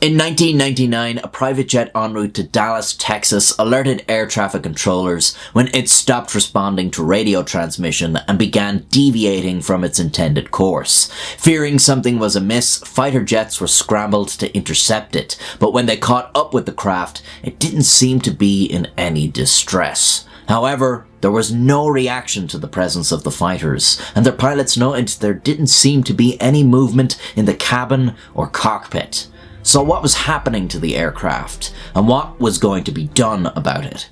In 1999, a private jet en route to Dallas, Texas alerted air traffic controllers when it stopped responding to radio transmission and began deviating from its intended course. Fearing something was amiss, fighter jets were scrambled to intercept it, but when they caught up with the craft, it didn't seem to be in any distress. However, there was no reaction to the presence of the fighters, and their pilots noted there didn't seem to be any movement in the cabin or cockpit. So what was happening to the aircraft, and what was going to be done about it?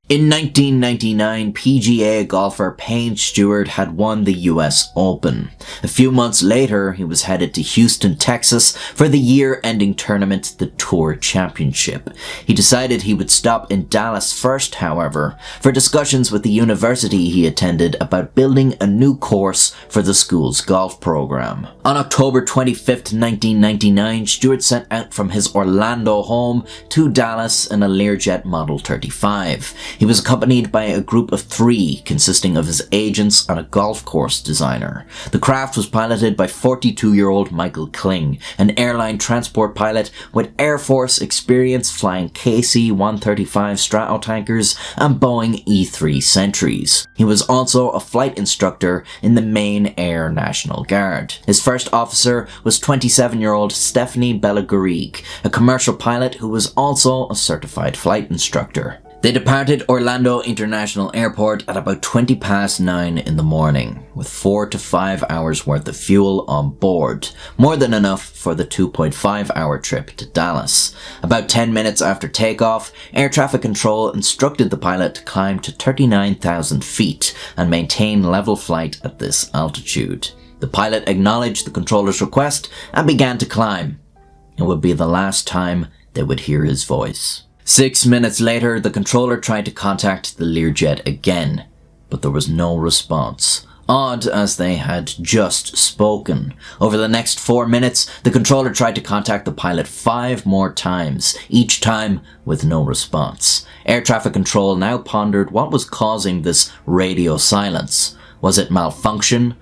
In 1999, PGA golfer Payne Stewart had won the US Open. A few months later, he was headed to Houston, Texas for the year-ending tournament, the Tour Championship. He decided he would stop in Dallas first, however, for discussions with the university he attended about building a new course for the school's golf program. On October 25th, 1999, Stewart set out from his Orlando home to Dallas in a Learjet Model 35. He was accompanied by a group of 3 consisting of his agents and a golf course designer. The craft was piloted by 42-year-old Michael Kling, an airline transport pilot with Air Force experience flying KC-135 Stratotankers and Boeing E-3 Sentries. He was also a flight instructor in the Maine Air National Guard. His first officer was 27-year-old Stephanie Bellagarigue, a commercial pilot who was also a certified flight instructor. They departed Orlando International Airport at about 9:20 in the morning, with 4 to 5 hours worth of fuel on board, more than enough for the 2.5-hour trip to Dallas. About 10 minutes after takeoff, air traffic control instructed the pilot to climb to 39,000 feet and maintain level flight at this altitude. The pilot acknowledged the controller's request and began to climb. It would be the last time they would hear his voice. 6 minutes later, the controller tried to contact the Learjet again, but there was no response. Odd, as they had just spoken. Over the next 4 minutes, the controller tried to contact the pilot 5 more times, each time with no response. Air traffic control now pondered what was causing this radio silence. Was it malfunction,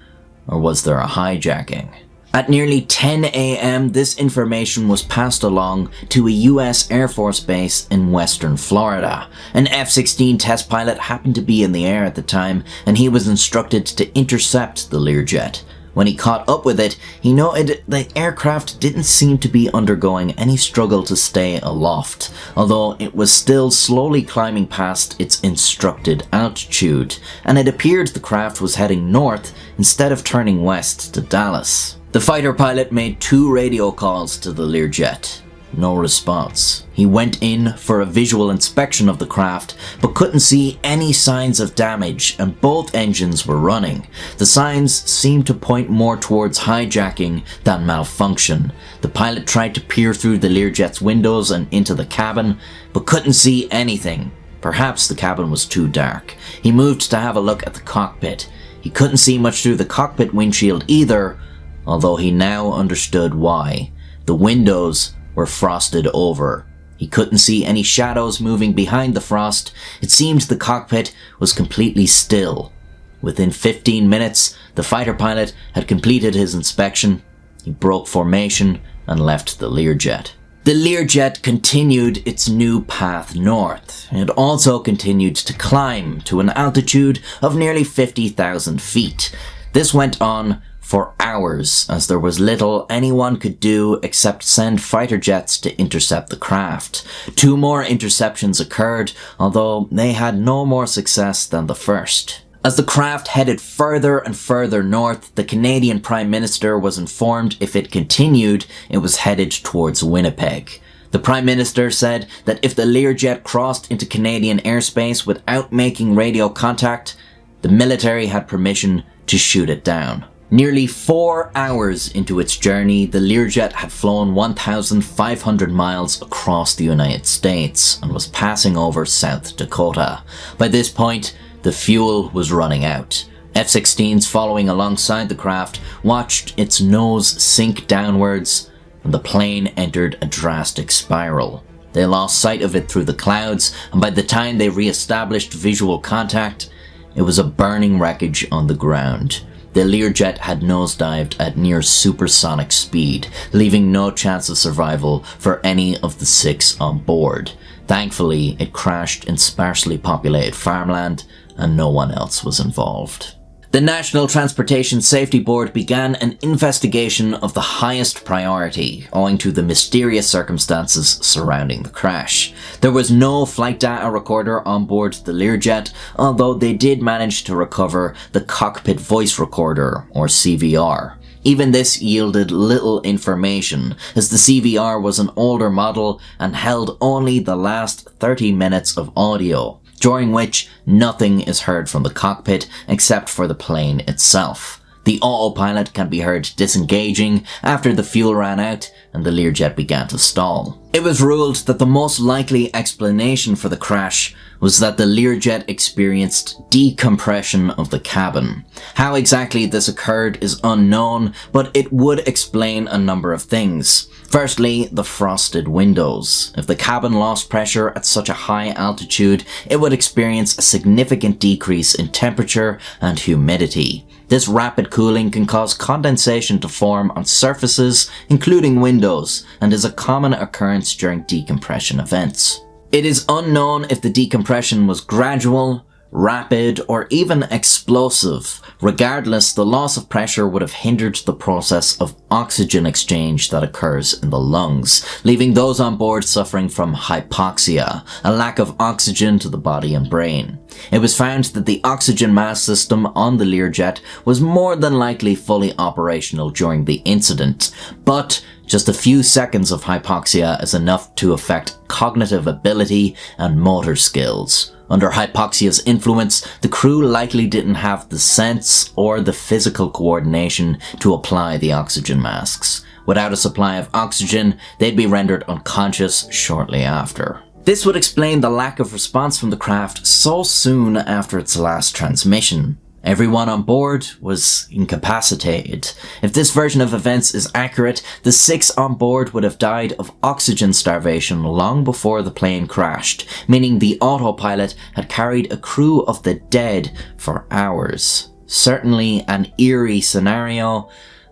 or was there a hijacking? At nearly 10 a.m., this information was passed along to a US Air Force base in western Florida. An F-16 test pilot happened to be in the air at the time, and he was instructed to intercept the Learjet. When he caught up with it, he noted the aircraft didn't seem to be undergoing any struggle to stay aloft, although it was still slowly climbing past its instructed altitude, and it appeared the craft was heading north instead of turning west to Dallas. The fighter pilot made 2 radio calls to the Learjet. No response. He went in for a visual inspection of the craft, but couldn't see any signs of damage, and both engines were running. The signs seemed to point more towards hijacking than malfunction. The pilot tried to peer through the Learjet's windows and into the cabin, but couldn't see anything. Perhaps the cabin was too dark. He moved to have a look at the cockpit. He couldn't see much through the cockpit windshield either, although he now understood why. The windows were frosted over. He couldn't see any shadows moving behind the frost. It seemed the cockpit was completely still. Within 15 minutes, the fighter pilot had completed his inspection. He broke formation and left the Learjet. The Learjet continued its new path north. It also continued to climb to an altitude of nearly 50,000 feet. This went on for hours, as there was little anyone could do except send fighter jets to intercept the craft. 2 more interceptions occurred, although they had no more success than the first. As the craft headed further and further north, the Canadian Prime Minister was informed if it continued, it was headed towards Winnipeg. The Prime Minister said that if the Learjet crossed into Canadian airspace without making radio contact, the military had permission to shoot it down. Nearly 4 hours into its journey, the Learjet had flown 1,500 miles across the United States and was passing over South Dakota. By this point, the fuel was running out. F-16s following alongside the craft watched its nose sink downwards, and the plane entered a drastic spiral. They lost sight of it through the clouds, and by the time they re-established visual contact, it was a burning wreckage on the ground. The Learjet had nosedived at near supersonic speed, leaving no chance of survival for any of the 6 on board. Thankfully, it crashed in sparsely populated farmland and no one else was involved. The National Transportation Safety Board began an investigation of the highest priority, owing to the mysterious circumstances surrounding the crash. There was no flight data recorder on board the Learjet, although they did manage to recover the cockpit voice recorder, or CVR. Even this yielded little information, as the CVR was an older model and held only the last 30 minutes of audio, during which nothing is heard from the cockpit except for the plane itself. The autopilot can be heard disengaging after the fuel ran out and the Learjet began to stall. It was ruled that the most likely explanation for the crash was that the Learjet experienced decompression of the cabin. How exactly this occurred is unknown, but it would explain a number of things. Firstly, the frosted windows. If the cabin lost pressure at such a high altitude, it would experience a significant decrease in temperature and humidity. This rapid cooling can cause condensation to form on surfaces, including windows, and is a common occurrence during decompression events. It is unknown if the decompression was gradual, rapid, or even explosive. Regardless, the loss of pressure would have hindered the process of oxygen exchange that occurs in the lungs, leaving those on board suffering from hypoxia, a lack of oxygen to the body and brain. It was found that the oxygen mask system on the Learjet was more than likely fully operational during the incident, but just a few seconds of hypoxia is enough to affect cognitive ability and motor skills. Under hypoxia's influence, the crew likely didn't have the sense or the physical coordination to apply the oxygen masks. Without a supply of oxygen, they'd be rendered unconscious shortly after. This would explain the lack of response from the craft so soon after its last transmission. Everyone on board was incapacitated. If this version of events is accurate, the 6 on board would have died of oxygen starvation long before the plane crashed, meaning the autopilot had carried a crew of the dead for hours. Certainly an eerie scenario,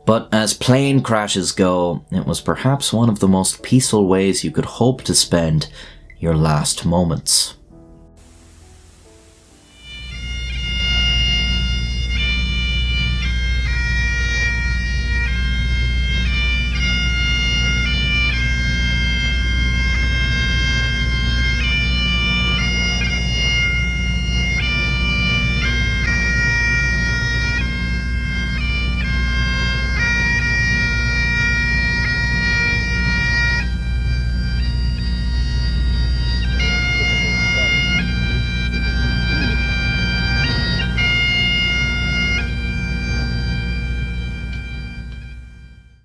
but as plane crashes go, it was perhaps one of the most peaceful ways you could hope to spend your last moments.